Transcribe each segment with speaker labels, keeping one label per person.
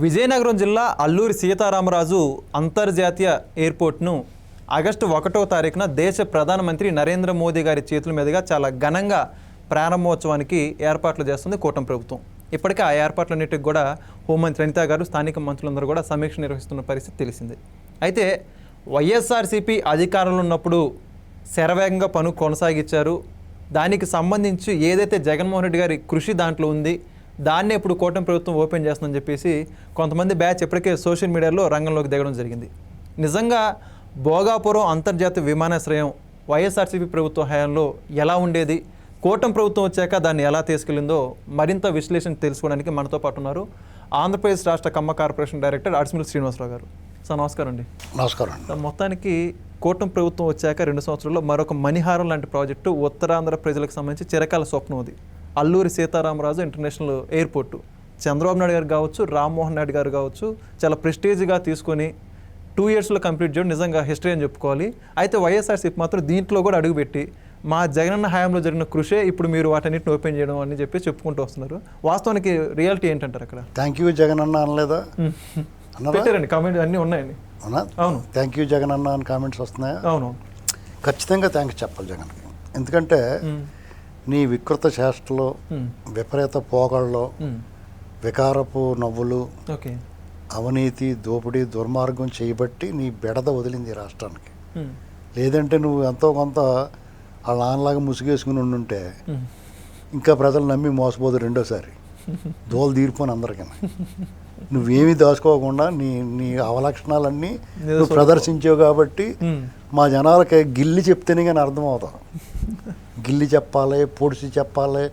Speaker 1: విజయనగరం జిల్లా అల్లూరి సీతారామరాజు అంతర్జాతీయ ఎయిర్పోర్ట్ను ఆగస్టు 1వ తారీఖున దేశ ప్రధానమంత్రి నరేంద్ర మోదీ గారి చేతుల మీదుగా చాలా ఘనంగా ప్రారంభోత్సవానికి ఏర్పాట్లు చేస్తుంది కూటమి ప్రభుత్వం. ఇప్పటికే ఆ ఏర్పాట్లన్నిటికి కూడా హోంమంత్రి అనిత గారు, స్థానిక మంత్రులందరూ కూడా సమీక్ష నిర్వహిస్తున్న పరిస్థితి తెలిసింది. అయితే వైఎస్ఆర్సీపీ అధికారంలో ఉన్నప్పుడు శరవేగంగా పను కొనసాగించారు. దానికి సంబంధించి ఏదైతే జగన్మోహన్ రెడ్డి గారి కృషి దాంట్లో ఉంది, దాన్నే ఇప్పుడు కూటమి ప్రభుత్వం ఓపెన్ చేస్తుందని చెప్పేసి కొంతమంది బ్యాచ్ ఇప్పటికే సోషల్ మీడియాలో రంగంలోకి దిగడం జరిగింది. నిజంగా భోగాపురం అంతర్జాతీయ విమానాశ్రయం వైఎస్ఆర్సీపీ ప్రభుత్వ హయాంలో ఎలా ఉండేది, కూటమి ప్రభుత్వం వచ్చాక దాన్ని ఎలా తీసుకెళ్ళిందో మరింత విశ్లేషణ తెలుసుకోవడానికి మనతో పాటు ఉన్నారు ఆంధ్రప్రదేశ్ రాష్ట్ర కమ్మ కార్పొరేషన్ డైరెక్టర్ అడిసిమిల్లి శ్రీనివాసరావు గారు. సార్ నమస్కారం అండి.
Speaker 2: నమస్కారం.
Speaker 1: మొత్తానికి కూటమి ప్రభుత్వం వచ్చాక 2 సంవత్సరాల్లో మరొక మణిహారం లాంటి ప్రాజెక్టు ఉత్తరాంధ్ర ప్రజలకు సంబంధించి చిరకాల స్వప్నం అది. అల్లూరి సీతారామరాజు ఇంటర్నేషనల్ ఎయిర్పోర్టు చంద్రబాబు నాయుడు గారు కావచ్చు, రామ్మోహన్ నాయుడు గారు కావచ్చు, చాలా ప్రెస్టీజ్గా తీసుకొని 2 ఇయర్స్లో కంప్లీట్ చేయడం నిజంగా హిస్టరీ అని చెప్పుకోవాలి. అయితే వైఎస్ఆర్సీపీ మాత్రం దీంట్లో కూడా అడుగుపెట్టి మా జగనన్న హయాంలో జరిగిన కృషే ఇప్పుడు మీరు వాటన్నిటిని ఓపెన్ చేయడం అని చెప్పి చెప్పుకుంటూ వస్తున్నారు. వాస్తవానికి రియాలిటీ ఏంటంటారు అక్కడ?
Speaker 2: థ్యాంక్ యూ జగనన్న అనలేదా?
Speaker 1: పెట్టారండి, కామెంట్ అన్నీ ఉన్నాయండి.
Speaker 2: అవును, థ్యాంక్ యూ జగనన్న అని కామెంట్స్ వస్తున్నాయా?
Speaker 1: అవును,
Speaker 2: ఖచ్చితంగా థ్యాంక్స్ చెప్పాలి జగన్కి. ఎందుకంటే నీ వికృత చేష్టలో, విపరీత పోగళ్ళలో, వికారపు నవ్వులు, అవినీతి, దోపిడీ, దుర్మార్గం చేయబట్టి నీ బెడద వదిలింది ఈ రాష్ట్రానికి. లేదంటే నువ్వు ఎంతో కొంత వాళ్ళ నాన్నలాగా ముసుగేసుకుని ఉండుంటే ఇంకా ప్రజలు నమ్మి మోసపోదు. రెండోసారి దోలు తీరిపోను అందరికీ. నువ్వేమీ దాచుకోకుండా నీ అవలక్షణాలన్నీ నువ్వు ప్రదర్శించావు కాబట్టి మా జనాలకి గిల్లి చెప్తేనే కానీ అర్థమవుతావు. గిల్లి చెప్పాలి, పొడిచి చెప్పాలి,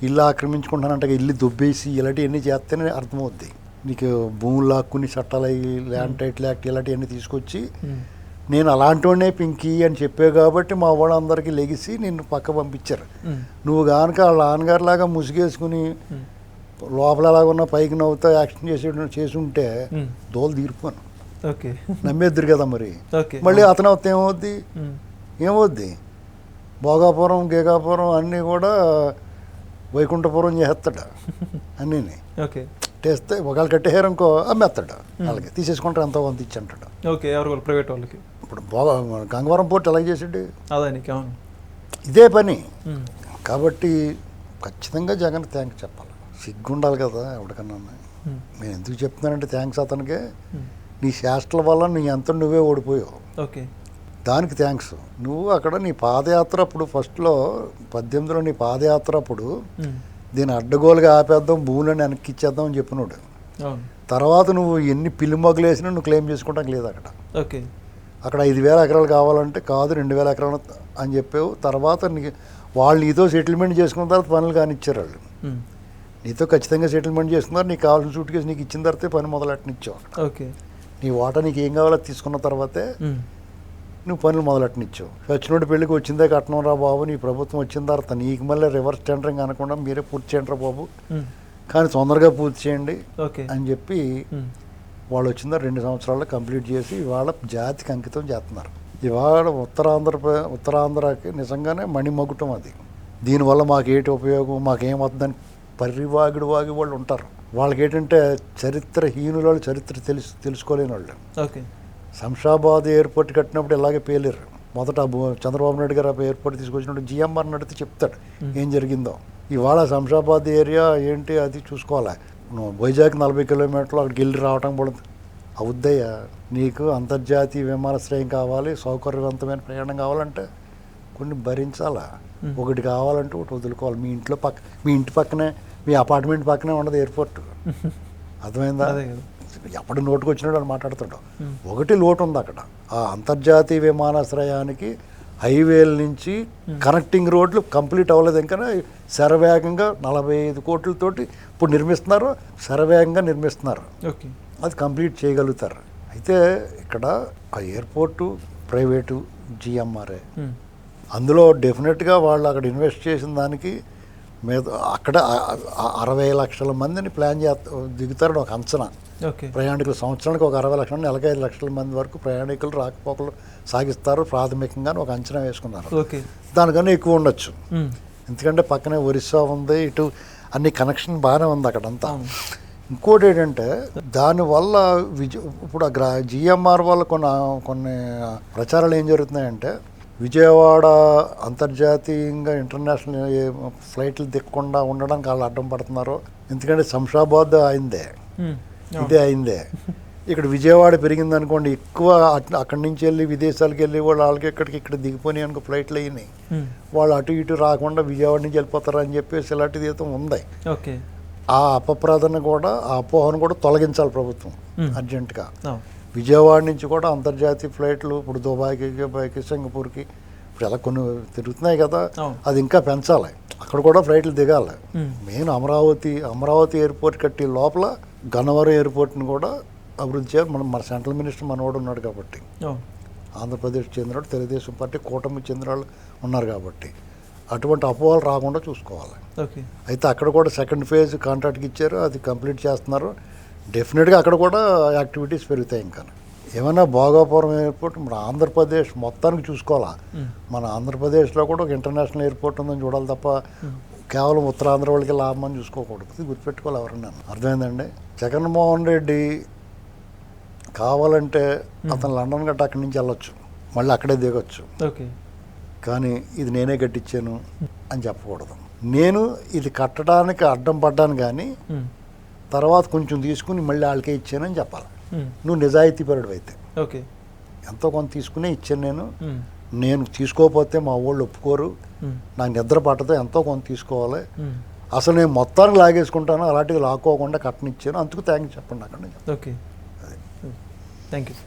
Speaker 2: ఇల్లు ఆక్రమించుకుంటానంటే ఇల్లు దుబ్బేసి ఇలాంటివన్నీ చేస్తేనే అర్థమవుద్ది. నీకు భూములు లాక్కుని చట్టాలు, ల్యాండ్ టైటిల్ యాక్ట్ ఇలాంటివన్నీ తీసుకొచ్చి నేను అలాంటివాడినే పింకీ అని చెప్పావు కాబట్టి మా వాళ్ళందరికీ లెగిసి నిన్ను పక్క పంపించారు. నువ్వు కనుక వాళ్ళ నాన్నగారిలాగా ముసుగేసుకుని లోపలలాగా ఉన్న పైకి నవ్వుతా యాక్షన్ చేసి ఉంటే దోలు తీరిపోను. నమ్మేద్దరు కదా మరి. మళ్ళీ అతను అవుతే ఏమవుద్ది? భోగాపురం, గేగాపురం అన్నీ కూడా వైకుంఠపురం చేస్తాడు. అన్నీ చేస్తే ఒకళ్ళు కట్టేహారు ఇంకో అమ్మేస్తాడు. వాళ్ళకి తీసేసుకుంటారు, ఎంతో కొంత ఇచ్చి అంటాడు.
Speaker 1: ప్రైవేట్ వాళ్ళకి.
Speaker 2: ఇప్పుడు గంగవరం పోర్ట్ ఎలా చేసాడు?
Speaker 1: అవును,
Speaker 2: ఇదే పని. కాబట్టి ఖచ్చితంగా జగన్ థ్యాంక్స్ చెప్పాలి. సిగ్గుండాలి కదా ఎవరికన్నా. నేను ఎందుకు చెప్తున్నానంటే థ్యాంక్స్ అతనికే, నీ శాస్త్రాల వల్ల నీ ఎంత నువ్వే ఓడిపోయావు, దానికి థ్యాంక్స్. నువ్వు అక్కడ నీ పాదయాత్ర అప్పుడు ఫస్ట్లో 18లో నీ పాదయాత్ర అప్పుడు దీన్ని అడ్డగోలుగా ఆపేద్దాం, భూములని వెనక్కి ఇచ్చేద్దాం అని చెప్పినాడు. తర్వాత నువ్వు ఎన్ని పిల్లిమొగ్గలు వేసినా నువ్వు క్లెయిమ్ చేసుకోవడానికి లేదు అక్కడ. అక్కడ 5,000 ఎకరాలు కావాలంటే కాదు 2,000 ఎకరాలు అని చెప్పావు. తర్వాత వాళ్ళు నీతో సెటిల్మెంట్ చేసుకున్న తర్వాత పనులు కానిచ్చారు. వాళ్ళు నీతో ఖచ్చితంగా సెటిల్మెంట్ చేసుకున్నారు. నీకు కావాల్సిన సూట్ కేసు నీకు ఇచ్చిన తర్వాతే పని మొదలెట్టనిచ్చావు. నీ వాటా నీకు ఏం కావాలో తీసుకున్న తర్వాతే నువ్వు పనులు మొదలెట్టనిచ్చావు. సచ్చినోడి పెళ్ళికి వచ్చిందే కట్నం రా బాబు, నీ ప్రభుత్వం వచ్చిన తర్వాత నీకు మళ్ళీ రివర్స్ టెండరింగ్ అనకుండా మీరే పూర్తి చేయండి రా బాబు, కానీ తొందరగా పూర్తి చేయండి అని చెప్పి వాళ్ళు వచ్చిందా 2 సంవత్సరాల్లో కంప్లీట్ చేసి ఇవాళ జాతికి అంకితం చేస్తున్నారు. ఇవాళ ఉత్తరాంధ్రకి నిజంగానే మణిమగుటం అది. దీనివల్ల మాకేటి ఉపయోగం, మాకేం వద్దని వాగి వాళ్ళు ఉంటారు. వాళ్ళకి ఏంటంటే చరిత్రహీనుల వాళ్ళు, చరిత్ర తెలుసుకోలేని వాళ్ళు. శంషాబాద్ ఎయిర్పోర్ట్ కట్టినప్పుడు ఇలాగే పేలేరు. మొదట చంద్రబాబు నాయుడు గారు ఎయిర్పోర్ట్ తీసుకొచ్చినప్పుడు జిఎంఆర్ నడితే చెప్తాడు ఏం జరిగిందో. ఇవాళ శంషాబాద్ ఏరియా ఏంటి అది చూసుకోవాలి. వైజాగ్ 40 కిలోమీటర్లు అక్కడికి వెళ్ళి రావటం కూడా అవుద్దయ్యా. నీకు అంతర్జాతీయ విమానాశ్రయం కావాలి, సౌకర్యవంతమైన ప్రయాణం కావాలంటే కొన్ని భరించాలా. ఒకటి కావాలంటే ఒకటి వదులుకోవాలి. మీ ఇంటి పక్కనే, మీ అపార్ట్మెంట్ పక్కనే ఉండదు ఎయిర్పోర్ట్. అర్థమైందా? ఎప్పుడు నోటుకు వచ్చినాడు అని మాట్లాడుతుంటావు. ఒకటి లోటు ఉంది అక్కడ. ఆ అంతర్జాతీయ విమానాశ్రయానికి హైవేల నుంచి కనెక్టింగ్ రోడ్లు కంప్లీట్ అవ్వలేదు. ఇంకా శరవేగంగా 45 కోట్లతోటి ఇప్పుడు నిర్మిస్తున్నారు, శరవేగంగా నిర్మిస్తున్నారు. అది కంప్లీట్ చేయగలుగుతారు. అయితే ఇక్కడ ఆ ఎయిర్పోర్టు ప్రైవేటు జిఎంఆర్ఏ, అందులో డెఫినెట్గా వాళ్ళు అక్కడ ఇన్వెస్ట్ చేసిన దానికి మీద అక్కడ 60 లక్షల మందిని ప్లాన్ దిగుతారని ఒక అంచనా. ప్రయాణికులు సంవత్సరానికి ఒక 60 లక్షల, నెలకి 5 లక్షల మంది వరకు ప్రయాణికులు రాకపోకలు సాగిస్తారు ప్రాథమికంగా ఒక అంచనా వేసుకున్నారు. దానికన్నా ఎక్కువ ఉండొచ్చు. ఎందుకంటే పక్కనే ఒరిస్సా ఉంది, ఇటు అన్ని కనెక్షన్ బాగానే ఉంది అక్కడంతా. ఇంకోటి ఏంటంటే దానివల్ల ఇప్పుడు జిఎంఆర్ వల్ల కొన్ని ప్రచారాలు ఏం జరుగుతున్నాయంటే విజయవాడ అంతర్జాతీయంగా ఇంటర్నేషనల్ ఫ్లైట్లు దిక్కకుండా ఉండడానికి వాళ్ళు అడ్డం పడుతున్నారు. ఎందుకంటే శంషాబాద్ అయిందే, ఇదే అయిందే. ఇక్కడ విజయవాడ పెరిగింది అనుకోండి, ఎక్కువ అక్కడి నుంచి వెళ్ళి విదేశాలకు వెళ్ళి వాళ్ళు వాళ్ళకి ఇక్కడ దిగిపోయి అనుకో ఫ్లైట్లు అయినాయి, వాళ్ళు అటు ఇటు రాకుండా విజయవాడ నుంచి వెళ్ళిపోతారు అని చెప్పేసి ఇలాంటిది అయితే ఉంది.
Speaker 1: ఓకే,
Speaker 2: ఆ అపప్రదను కూడా, ఆ అపోహను కూడా తొలగించాలి ప్రభుత్వం అర్జెంటుగా. విజయవాడ నుంచి కూడా అంతర్జాతీయ ఫ్లైట్లు ఇప్పుడు దుబాయ్కి సింగపూర్కి ఇప్పుడు ఎలా కొన్ని తిరుగుతున్నాయి కదా, అది ఇంకా పెంచాలి. అక్కడ కూడా ఫ్లైట్లు దిగాలి. మెయిన్ అమరావతి ఎయిర్పోర్ట్ కట్టి లోపల గన్నవరం ఎయిర్పోర్ట్ని కూడా అభివృద్ధి చేయాలి. మన సెంట్రల్ మినిస్టర్ మనవాడు ఉన్నాడు కాబట్టి, ఆంధ్రప్రదేశ్ చెందినవాడు, తెలుగుదేశం పార్టీ కూటమి చెందిన వాళ్ళు ఉన్నారు కాబట్టి అటువంటి అపోహలు రాకుండా చూసుకోవాలి. అయితే అక్కడ కూడా సెకండ్ ఫేజ్ కాంట్రాక్ట్కి ఇచ్చారు, అది కంప్లీట్ చేస్తున్నారు. డెఫినెట్గా అక్కడ కూడా యాక్టివిటీస్ పెరుగుతాయి. ఇంకా ఏమైనా భోగాపురం ఎయిర్పోర్ట్ మన ఆంధ్రప్రదేశ్ మొత్తానికి చూసుకోవాలా. మన ఆంధ్రప్రదేశ్లో కూడా ఒక ఇంటర్నేషనల్ ఎయిర్పోర్ట్ ఉందని చూడాలి తప్ప కేవలం ఉత్తరాంధ్ర వాళ్ళకి లాభమని చూసుకోకూడదు. ఇది గుర్తుపెట్టుకోవాలి ఎవరన్నా. అర్థమైందండి. జగన్మోహన్ రెడ్డి కావాలంటే అతను లండన్ గట్ట అక్కడి నుంచి వెళ్ళొచ్చు, మళ్ళీ అక్కడే దిగొచ్చు. కానీ ఇది నేనే కట్టించాను అని చెప్పకూడదు. నేను ఇది కట్టడానికి అడ్డం పడ్డాను కానీ తర్వాత కొంచెం తీసుకుని మళ్ళీ వాళ్ళకే ఇచ్చానని చెప్పాలి. నువ్వు నిజాయితీపరుడు అయితే ఎంతో కొంత తీసుకునే ఇచ్చాను నేను తీసుకోకపోతే మా వాళ్ళు ఒప్పుకోరు, నాకు నిద్ర పట్టదు, ఎంతో కొంత తీసుకోవాలి. అసలు నేను మొత్తానికి లాగేసుకుంటాను, అలాంటివి లాక్కోకుండా కట్టనిచ్చాను, అందుకు థ్యాంక్స్ చెప్పండి అక్కడ.
Speaker 1: Okay, thank you.